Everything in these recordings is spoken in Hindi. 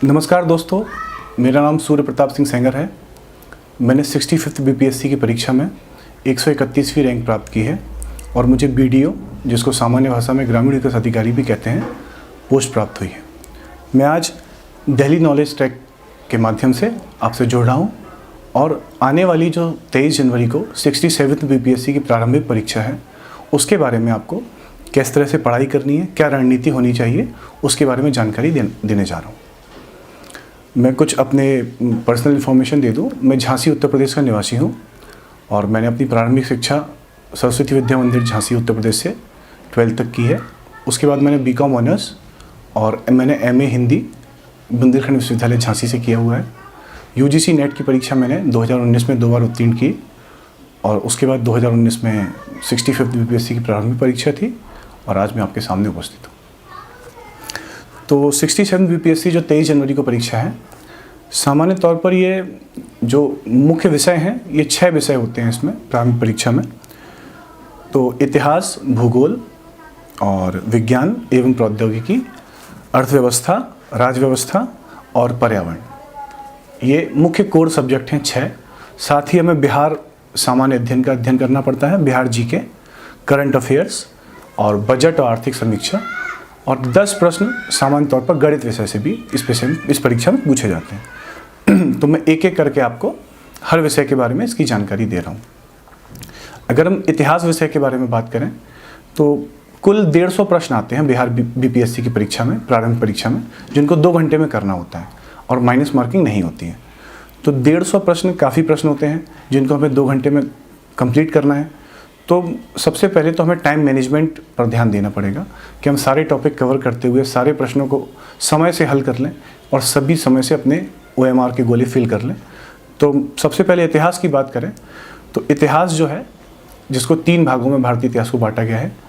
नमस्कार दोस्तों, मेरा नाम सूर्य प्रताप सिंह सेंगर है। मैंने 65th बीपीएससी की परीक्षा में 131वीं रैंक प्राप्त की है और मुझे बीडीओ, जिसको सामान्य भाषा में ग्रामीण विकास अधिकारी भी कहते हैं, पोस्ट प्राप्त हुई है। मैं आज दिल्ली नॉलेज ट्रैक के माध्यम से आपसे जुड़ रहा हूँ और आने वाली जो 23 जनवरी को 67th बीपीएससी की प्रारंभिक परीक्षा है, उसके बारे में आपको किस तरह से पढ़ाई करनी है, क्या रणनीति होनी चाहिए, उसके बारे में जानकारी देने जा रहा हूँ। मैं कुछ अपने पर्सनल इन्फॉर्मेशन दे दूँ। मैं झांसी उत्तर प्रदेश का निवासी हूँ और मैंने अपनी प्रारंभिक शिक्षा सरस्वती विद्या मंदिर झांसी उत्तर प्रदेश से 12th तक की है। उसके बाद मैंने बीकॉम ऑनर्स और मैंने एमए हिंदी बुंदेलखंड विश्वविद्यालय झांसी से किया हुआ है। यूजीसी नेट की परीक्षा मैंने 2019 में 2 बार उत्तीर्ण की और उसके बाद 2019 में 65th बीपीएससी की प्रारंभिक परीक्षा थी और आज मैं आपके सामने उपस्थित हूँ। तो 67 बीपीएससी जो 23 जनवरी को परीक्षा है, सामान्य तौर पर ये जो मुख्य विषय हैं, ये 6 विषय होते हैं इसमें प्रारंभिक परीक्षा में। तो इतिहास, भूगोल और विज्ञान एवं प्रौद्योगिकी, अर्थव्यवस्था, राजव्यवस्था और पर्यावरण, ये मुख्य कोर सब्जेक्ट हैं 6। साथ ही हमें बिहार सामान्य अध्ययन का अध्ययन करना पड़ता है, बिहार जीके, करंट अफेयर्स और बजट और आर्थिक समीक्षा, और 10 प्रश्न सामान्य तौर पर गणित विषय से भी इस परीक्षा में पूछे जाते हैं। तो मैं एक एक करके आपको हर विषय के बारे में इसकी जानकारी दे रहा हूँ। अगर हम इतिहास विषय के बारे में बात करें तो कुल 150 प्रश्न आते हैं बिहार बीपीएससी की परीक्षा में, प्रारंभिक परीक्षा में, जिनको 2 घंटे में करना होता है और माइनस मार्किंग नहीं होती है। तो 150 प्रश्न काफ़ी प्रश्न होते हैं जिनको हमें 2 घंटे में कंप्लीट करना है। तो सबसे पहले तो हमें टाइम मैनेजमेंट पर ध्यान देना पड़ेगा कि हम सारे टॉपिक कवर करते हुए सारे प्रश्नों को समय से हल कर लें और सभी समय से अपने OMR के गोले फिल कर लें। तो सबसे पहले इतिहास की बात करें तो इतिहास जो है, जिसको 3 भागों में भारतीय इतिहास को बांटा गया है।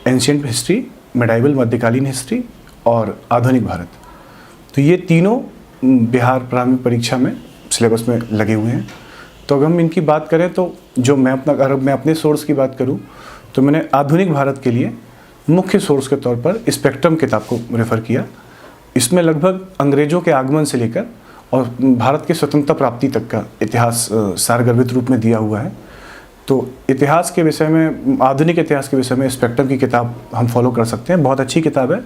एंशिएंट हिस्ट्री, मेडाइवल मध्यकालीन हिस्ट्री और आधुनिक भारत। तो ये तीनों बिहार प्रारंभिक परीक्षा में सिलेबस में लगे हुए हैं। तो अगर हम इनकी बात करें तो जो मैं अपने सोर्स की बात करूं तो मैंने आधुनिक भारत के लिए मुख्य सोर्स के तौर पर स्पेक्ट्रम किताब को रेफ़र किया। इसमें लगभग अंग्रेज़ों के आगमन से लेकर और भारत के स्वतंत्रता प्राप्ति तक का इतिहास सारगर्भित रूप में दिया हुआ है। तो इतिहास के विषय में, आधुनिक इतिहास के विषय में स्पेक्ट्रम की किताब हम फॉलो कर सकते हैं। बहुत अच्छी किताब है,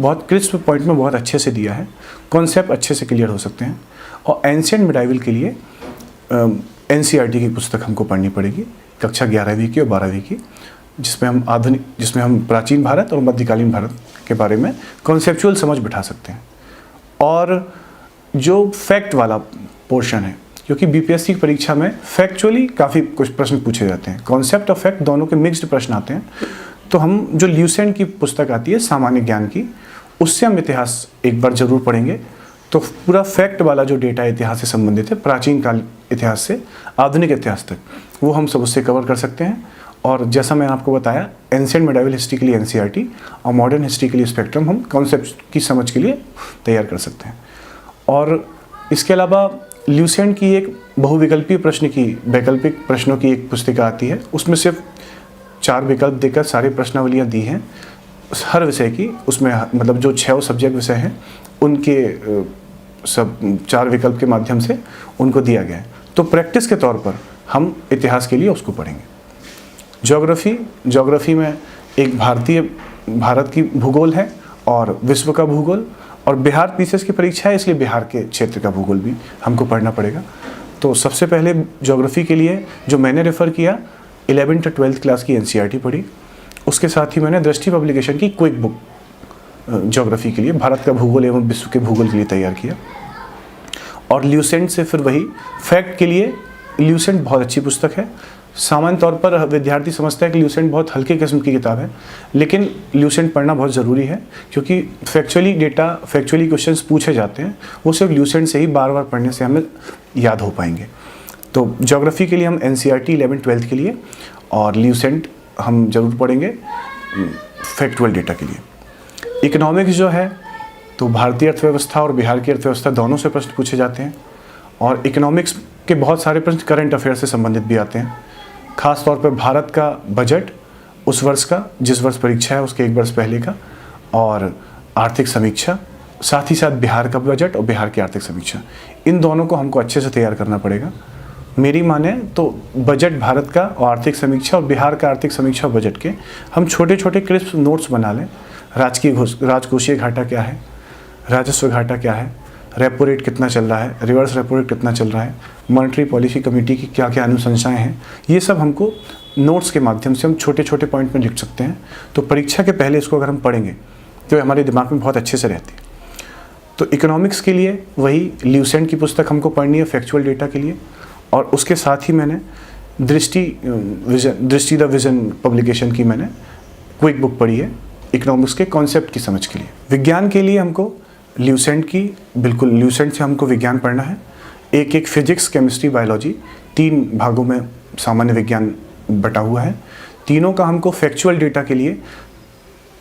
बहुत क्रिस्प पॉइंट में बहुत अच्छे से दिया है, कॉन्सेप्ट अच्छे से क्लियर हो सकते हैं। और एंशिएंट मिडाइवल के लिए NCERT की पुस्तक हमको पढ़नी पड़ेगी, कक्षा 11वीं की और 12वीं की, जिसमें हम प्राचीन भारत और मध्यकालीन भारत के बारे में कॉन्सेप्चुअल समझ बिठा सकते हैं। और जो फैक्ट वाला पोर्शन है, क्योंकि बीपीएससी की परीक्षा में फैक्चुअली काफ़ी कुछ प्रश्न पूछे जाते हैं, कॉन्सेप्ट और फैक्ट दोनों के मिक्स्ड प्रश्न आते हैं। तो हम जो ल्यूसेंट की पुस्तक आती है सामान्य ज्ञान की, उससे हम इतिहास एक बार जरूर पढ़ेंगे। तो पूरा फैक्ट वाला जो डेटा इतिहास से संबंधित है, प्राचीन काल इतिहास से आधुनिक इतिहास तक, वो हम सब उससे कवर कर सकते हैं। और जैसा मैंने आपको बताया, एंशिएंट मिडाइवल हिस्ट्री के लिए NCERT और मॉडर्न हिस्ट्री के लिए स्पेक्ट्रम हम कॉन्सेप्ट की समझ के लिए तैयार कर सकते हैं। और इसके अलावा ल्यूसेंट की एक बहुविकल्पीय वैकल्पिक प्रश्नों की एक पुस्तिका आती है। उसमें सिर्फ 4 विकल्प देकर सारी प्रश्नावलियाँ दी हैं हर विषय की। उसमें मतलब जो 6 सब्जेक्ट विषय हैं उनके सब 4 विकल्प के माध्यम से उनको दिया गया है। तो प्रैक्टिस के तौर पर हम इतिहास के लिए उसको पढ़ेंगे। ज्योग्राफी में एक भारत की भूगोल है और विश्व का भूगोल, और बिहार पीसीएस की परीक्षा है, इसलिए बिहार के क्षेत्र का भूगोल भी हमको पढ़ना पड़ेगा। तो सबसे पहले ज्योग्राफी के लिए जो मैंने रेफ़र किया, 11th और 12th क्लास की NCERT पढ़ी। उसके साथ ही मैंने दृष्टि पब्लिकेशन की क्विक बुक ज्योग्राफी के लिए, भारत का भूगोल एवं विश्व के भूगोल के लिए तैयार किया। और ल्यूसेंट से फिर वही फैक्ट के लिए ल्यूसेंट बहुत अच्छी पुस्तक है। सामान्य तौर पर विद्यार्थी समझता है कि ल्यूसेंट बहुत हल्के किस्म की किताब है, लेकिन ल्यूसेंट पढ़ना बहुत ज़रूरी है, क्योंकि फैक्चुअली क्वेश्चंस पूछे जाते हैं, वो सिर्फ ल्यूसेंट से ही बार बार पढ़ने से हमें याद हो पाएंगे। तो ज्योग्राफी के लिए हम NCERT 11th-12th के लिए, और ल्यूसेंट हम जरूर पढ़ेंगे फैक्चुअल डेटा के लिए। इकोनॉमिक्स जो है, तो भारतीय अर्थव्यवस्था और बिहार की अर्थव्यवस्था दोनों से प्रश्न पूछे जाते हैं, और इकोनॉमिक्स के बहुत सारे प्रश्न करंट अफेयर से संबंधित भी आते हैं। खास तौर पर भारत का बजट उस वर्ष का, जिस वर्ष परीक्षा है उसके 1 वर्ष पहले का, और आर्थिक समीक्षा, साथ ही साथ बिहार का बजट और बिहार की आर्थिक समीक्षा, इन दोनों को हमको अच्छे से तैयार करना पड़ेगा। मेरी माने तो बजट भारत का और आर्थिक समीक्षा और बिहार का आर्थिक समीक्षा और बजट के हम छोटे छोटे क्रिस्प नोट्स बना लें। राजकोषीय घाटा क्या है, राजस्व घाटा क्या है, रेपो रेट कितना चल रहा है, रिवर्स रेपो रेट कितना चल रहा है, मॉनेटरी पॉलिसी कमेटी की क्या क्या अनुशंसाएं हैं, ये सब हमको नोट्स के माध्यम से हम छोटे छोटे पॉइंट में लिख सकते हैं। तो परीक्षा के पहले इसको अगर हम पढ़ेंगे तो हमारे दिमाग में बहुत अच्छे से रहती है। तो इकोनॉमिक्स के लिए वही ल्यूसेंट की पुस्तक हमको पढ़नी है फैक्चुअल डेटा के लिए, और उसके साथ ही मैंने दृष्टि द विजन पब्लिकेशन की मैंने क्विक बुक पढ़ी है इकोनॉमिक्स के कॉन्सेप्ट की समझ के लिए। विज्ञान के लिए हमको ल्यूसेंट से हमको विज्ञान पढ़ना है। एक फिजिक्स, केमिस्ट्री, बायोलॉजी 3 भागों में सामान्य विज्ञान बटा हुआ है। तीनों का हमको फैक्चुअल डेटा के लिए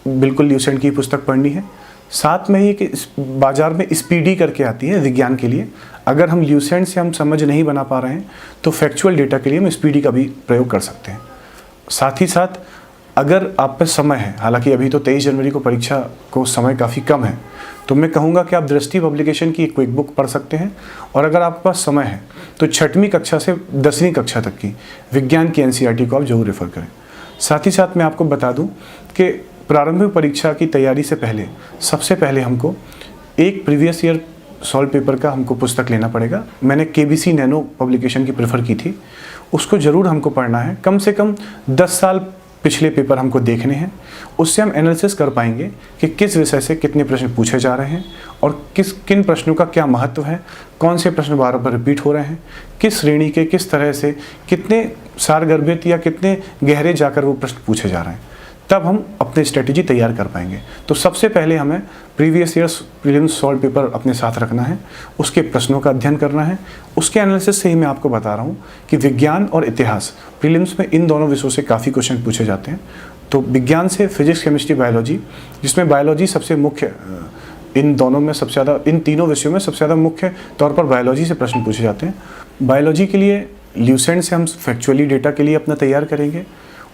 बिल्कुल ल्यूसेंट की पुस्तक पढ़नी है। साथ में ही कि बाजार में स्पीडी करके आती है विज्ञान के लिए, अगर हम ल्यूसेंट से हम समझ नहीं बना पा रहे हैं तो फैक्चुअल डेटा के लिए हम स्पीडी का भी प्रयोग कर सकते हैं। साथ ही साथ अगर आप पे समय है, हालांकि अभी तो 23 जनवरी को परीक्षा को समय काफ़ी कम है, तो मैं कहूँगा कि आप दृष्टि पब्लिकेशन की एक क्विक बुक पढ़ सकते हैं, और अगर आपके पास समय है तो 6वीं कक्षा से 10वीं कक्षा तक की विज्ञान की NCERT को आप जरूर रेफ़र करें। साथ ही साथ मैं आपको बता दूं कि प्रारंभिक परीक्षा की तैयारी से पहले सबसे पहले हमको एक प्रीवियस ईयर सॉल्व पेपर का हमको पुस्तक लेना पड़ेगा। मैंने KBC नैनो पब्लिकेशन की प्रेफर की थी, उसको ज़रूर हमको पढ़ना है। कम से कम 10 साल पिछले पेपर हमको देखने हैं, उससे हम एनालिसिस कर पाएंगे कि किस विषय से कितने प्रश्न पूछे जा रहे हैं और किन प्रश्नों का क्या महत्व है, कौन से प्रश्न बार बार रिपीट हो रहे हैं, किस श्रेणी के, किस तरह से, कितने सारगर्भित या कितने गहरे जाकर वो प्रश्न पूछे जा रहे हैं, तब हम अपनी स्ट्रेटेजी तैयार कर पाएंगे। तो सबसे पहले हमें previous years prelims solve paper अपने साथ रखना है, उसके प्रश्नों का अध्ययन करना है। उसके एनालिसिस से ही मैं आपको बता रहा हूँ कि विज्ञान और इतिहास प्रीलिम्स में इन दोनों विषयों से काफ़ी क्वेश्चन पूछे जाते हैं। तो विज्ञान से फिजिक्स, केमिस्ट्री, बायोलॉजी, जिसमें बायोलॉजी सबसे मुख्य, इन दोनों में सबसे ज़्यादा, इन तीनों विषयों में सबसे ज़्यादा मुख्य तौर पर बायोलॉजी से प्रश्न पूछे जाते हैं। बायोलॉजी के लिए ल्यूसेंट से हम फैक्चुअली डेटा के लिए अपना तैयार करेंगे।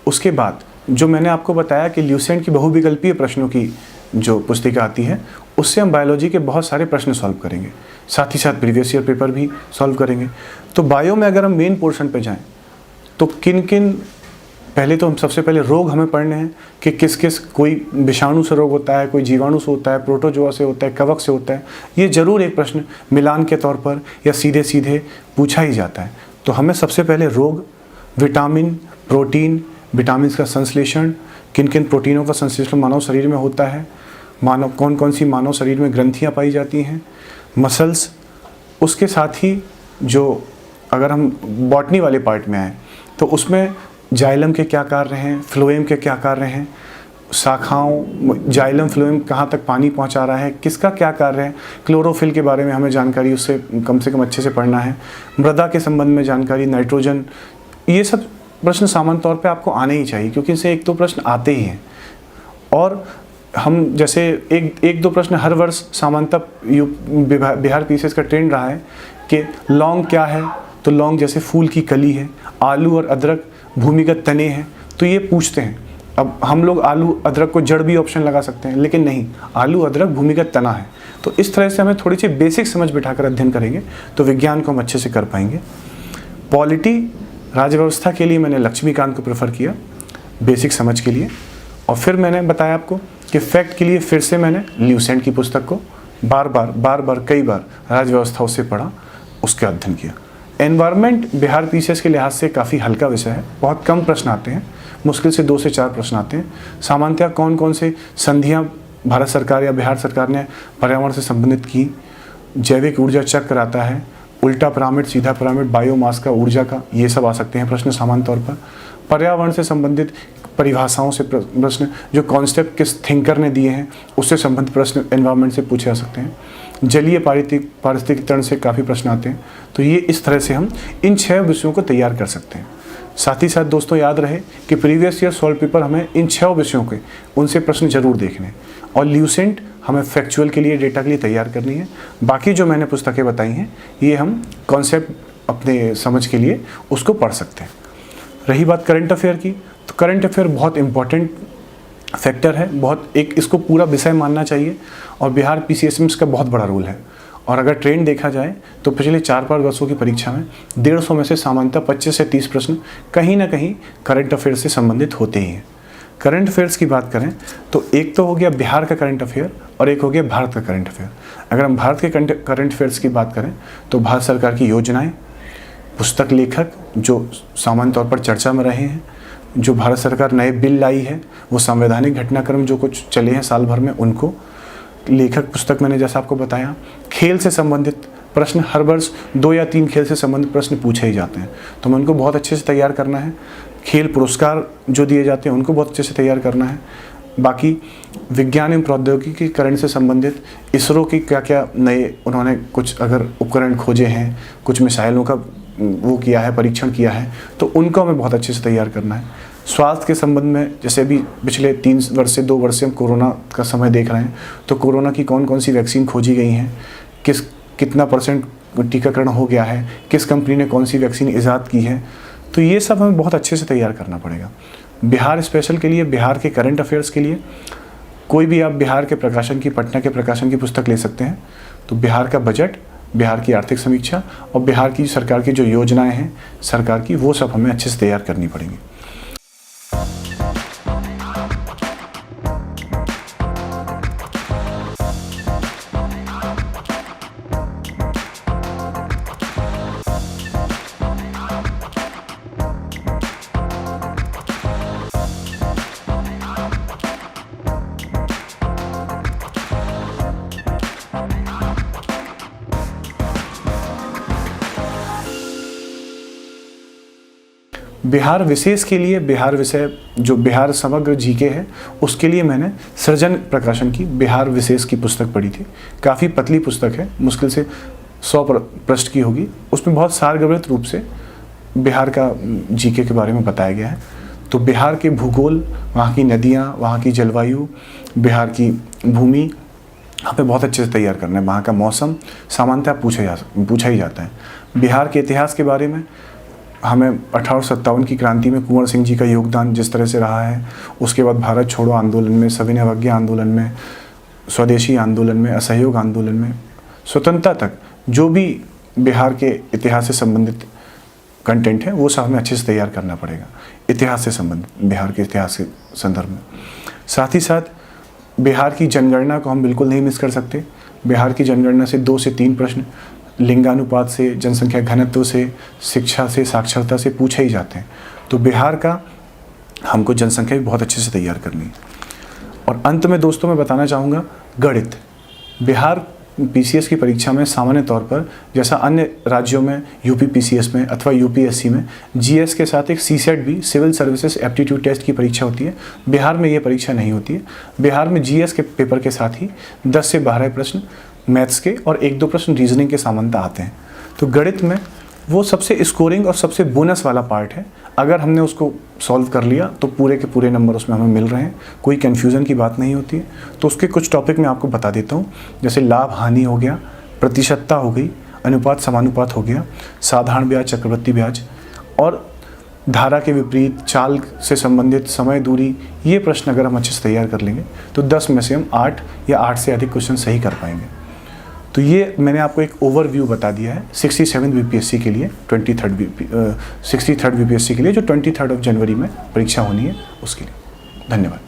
उसके बाद जो मैंने आपको बताया कि ल्यूसेंट की बहुविकल्पीय प्रश्नों की जो पुस्तिका आती है, उससे हम बायोलॉजी के बहुत सारे प्रश्न सॉल्व करेंगे, साथ ही साथ प्रीवियस ईयर पेपर भी सॉल्व करेंगे। तो बायो में अगर हम मेन पोर्शन पे जाएं तो किन पहले तो हम सबसे पहले रोग हमें पढ़ने हैं कि किस कोई विषाणु से रोग होता है, कोई जीवाणु से होता है, प्रोटोजोआ से होता है, कवक से होता है। ये जरूर एक प्रश्न मिलान के तौर पर या सीधे पूछा ही जाता है। तो हमें सबसे पहले रोग, विटामिन, प्रोटीन, विटामिन का संश्लेषण, किन प्रोटीनों का संश्लेषण मानव शरीर में होता है, कौन सी मानव शरीर में ग्रंथियाँ पाई जाती हैं, मसल्स। उसके साथ ही जो अगर हम बॉटनी वाले पार्ट में आए तो उसमें जाइलम के क्या कार्य हैं, फ्लोएम के क्या कार्य हैं, शाखाओं, जाइलम फ्लोएम कहाँ तक पानी पहुँचा रहा है, किसका क्या कार्य है, क्लोरोफिल के बारे में हमें जानकारी उससे कम से कम अच्छे से पढ़ना है, मृदा के संबंध में जानकारी, नाइट्रोजन। ये सब प्रश्न सामान्य तौर पे आपको आने ही चाहिए, क्योंकि इनसे 1-2 प्रश्न आते ही हैं। और हम जैसे एक दो प्रश्न हर वर्ष सामान्यतः बिहार PCS का ट्रेंड रहा है कि लौंग क्या है, तो लौंग जैसे फूल की कली है, आलू और अदरक भूमिगत तने हैं, तो ये पूछते हैं। अब हम लोग आलू अदरक को जड़ भी ऑप्शन लगा सकते हैं, लेकिन नहीं, आलू अदरक भूमिगत तना है। तो इस तरह से हमें थोड़ी सी बेसिक समझ बिठाकर अध्ययन करेंगे तो विज्ञान को हम अच्छे से कर पाएंगे। पॉलिटी, राज्यव्यवस्था के लिए मैंने लक्ष्मीकांत को प्रेफर किया बेसिक समझ के लिए, और फिर मैंने बताया आपको कि फैक्ट के लिए फिर से मैंने ल्यूसेंट की पुस्तक को बार बार कई बार राज्यव्यवस्था से पढ़ा, उसके अध्ययन किया। एनवायरनमेंट बिहार PCS के लिहाज से काफ़ी हल्का विषय है, बहुत कम प्रश्न आते हैं, मुश्किल से 2 से 4 प्रश्न आते हैं। सामान्यतः कौन से संधियाँ भारत सरकार या बिहार सरकार ने पर्यावरण से संबंधित की, जैविक ऊर्जा चक्र आता है, उल्टा पिरामिड, सीधा पिरामिड, बायोमास का, ऊर्जा का, ये सब आ सकते हैं प्रश्न सामान्य तौर पर। पर्यावरण से संबंधित परिभाषाओं से प्रश्न, जो कॉन्सेप्ट किस थिंकर ने दिए हैं उससे संबंधित प्रश्न एनवायरनमेंट से पूछे जा सकते हैं। जलीय पारिस्थितिकीकरण से काफ़ी प्रश्न आते हैं। तो ये इस तरह से हम इन 6 विषयों को तैयार कर सकते हैं। साथ ही साथ दोस्तों याद रहे कि प्रीवियस ईयर सॉल्व पेपर हमें इन 6 विषयों के उनसे प्रश्न जरूर देखने, और ल्यूसेंट हमें फैक्चुअल के लिए, डेटा के लिए तैयार करनी है। बाकी जो मैंने पुस्तकें बताई हैं ये हम कॉन्सेप्ट अपने समझ के लिए उसको पढ़ सकते हैं। रही बात करंट अफेयर की, तो करंट अफेयर बहुत इंपॉर्टेंट फैक्टर है, बहुत एक इसको पूरा विषय मानना चाहिए, और बिहार PCSM में इसका बहुत बड़ा रोल है। और अगर ट्रेंड देखा जाए तो पिछले 4-5 वर्षों की परीक्षा में 150 में से सामान्यतः 25 से 30 प्रश्न कहीं ना कहीं करंट अफेयर से संबंधित होते ही हैं। करंट अफेयर्स की बात करें तो एक तो हो गया बिहार का करंट अफेयर और एक हो गया भारत का करंट अफेयर। अगर हम भारत के करंट अफेयर्स की बात करें तो भारत सरकार की योजनाएं, पुस्तक लेखक जो सामान्य तौर पर चर्चा में रहे हैं, जो भारत सरकार नए बिल लाई है, वो संवैधानिक घटनाक्रम जो कुछ चले हैं साल भर में उनको, लेखक पुस्तक मैंने जैसा आपको बताया, खेल से संबंधित प्रश्न हर वर्ष 2 या 3 खेल से संबंधित प्रश्न पूछे ही जाते हैं, तो हमें उनको बहुत अच्छे से तैयार करना है। खेल पुरस्कार जो दिए जाते हैं उनको बहुत अच्छे से तैयार करना है। बाकी विज्ञान एवं प्रौद्योगिकी करण से संबंधित इसरो की क्या क्या नए उन्होंने कुछ अगर उपकरण खोजे हैं, कुछ मिसाइलों का वो किया है, परीक्षण किया है, तो उनको हमें बहुत अच्छे से तैयार करना है। स्वास्थ्य के संबंध में जैसे अभी पिछले 3 वर्ष से 2 वर्ष से हम कोरोना का समय देख रहे हैं, तो कोरोना की कौन कौन सी वैक्सीन खोजी गई हैं, कितना % टीकाकरण हो गया है, किस कंपनी ने कौन सी वैक्सीन ईजाद की है, तो ये सब हमें बहुत अच्छे से तैयार करना पड़ेगा। बिहार स्पेशल के लिए, बिहार के करंट अफेयर्स के लिए कोई भी आप बिहार के प्रकाशन की, पटना के प्रकाशन की पुस्तक ले सकते हैं। तो बिहार का बजट, बिहार की आर्थिक समीक्षा और बिहार की सरकार की जो योजनाएं हैं सरकार की, वो सब हमें अच्छे से तैयार करनी पड़ेंगी। बिहार विशेष के लिए, बिहार विषय जो बिहार समग्र जीके है उसके लिए मैंने सृजन प्रकाशन की बिहार विशेष की पुस्तक पढ़ी थी। काफ़ी पतली पुस्तक है, मुश्किल से 100 पृष्ठ की होगी। उसमें बहुत सारगर्भित रूप से बिहार का जीके के बारे में बताया गया है। तो बिहार के भूगोल, वहाँ की नदियाँ, वहाँ की जलवायु, बिहार की भूमि हमें बहुत अच्छे से तैयार करना है। वहाँ का मौसम सामान्यतः पूछा ही जाता है। बिहार के इतिहास के बारे में हमें 1857 की क्रांति में कुंवर सिंह जी का योगदान जिस तरह से रहा है, उसके बाद भारत छोड़ो आंदोलन में, सविनय अवज्ञा आंदोलन में, स्वदेशी आंदोलन में, असहयोग आंदोलन में, स्वतंत्रता तक जो भी बिहार के इतिहास से संबंधित कंटेंट है वो सब हमें अच्छे से तैयार करना पड़ेगा। इतिहास से संबंधित, बिहार के इतिहास के संदर्भ में। साथ ही साथ बिहार की जनगणना को हम बिल्कुल नहीं मिस कर सकते। बिहार की जनगणना से 2 से 3 प्रश्न लिंगानुपात से, जनसंख्या घनत्व से, शिक्षा से, साक्षरता से पूछे ही जाते हैं। तो बिहार का हमको जनसंख्या भी बहुत अच्छे से तैयार करनी है। और अंत में दोस्तों मैं बताना चाहूँगा, गणित। बिहार PCS की परीक्षा में सामान्य तौर पर जैसा अन्य राज्यों में UP PCS में अथवा UPSC में GS के साथ एक CSET भी, सिविल सर्विसेज एप्टीट्यूड टेस्ट की परीक्षा होती है, बिहार में ये परीक्षा नहीं होती है। बिहार में GS के पेपर के साथ ही 10 से 12 प्रश्न मैथ्स के और 1-2 प्रश्न रीजनिंग के सामान्यतः आते हैं। तो गणित में वो सबसे स्कोरिंग और सबसे बोनस वाला पार्ट है। अगर हमने उसको सॉल्व कर लिया तो पूरे के पूरे नंबर उसमें हमें मिल रहे हैं, कोई कन्फ्यूज़न की बात नहीं होती है। तो उसके कुछ टॉपिक मैं आपको बता देता हूँ, जैसे लाभ हानि हो गया, प्रतिशतता हो गई, अनुपात समानुपात हो गया, साधारण ब्याज, चक्रवृद्धि ब्याज, और धारा के विपरीत, चाल से संबंधित, समय दूरी, ये प्रश्न अगर हम अच्छे से तैयार कर लेंगे तो 10 में से हम 8 या 8 से अधिक क्वेश्चन सही कर पाएंगे। तो ये मैंने आपको एक ओवरव्यू बता दिया है 67 BPSC के लिए, 63rd BPSC के लिए जो 23 जनवरी में परीक्षा होनी है उसके लिए। धन्यवाद।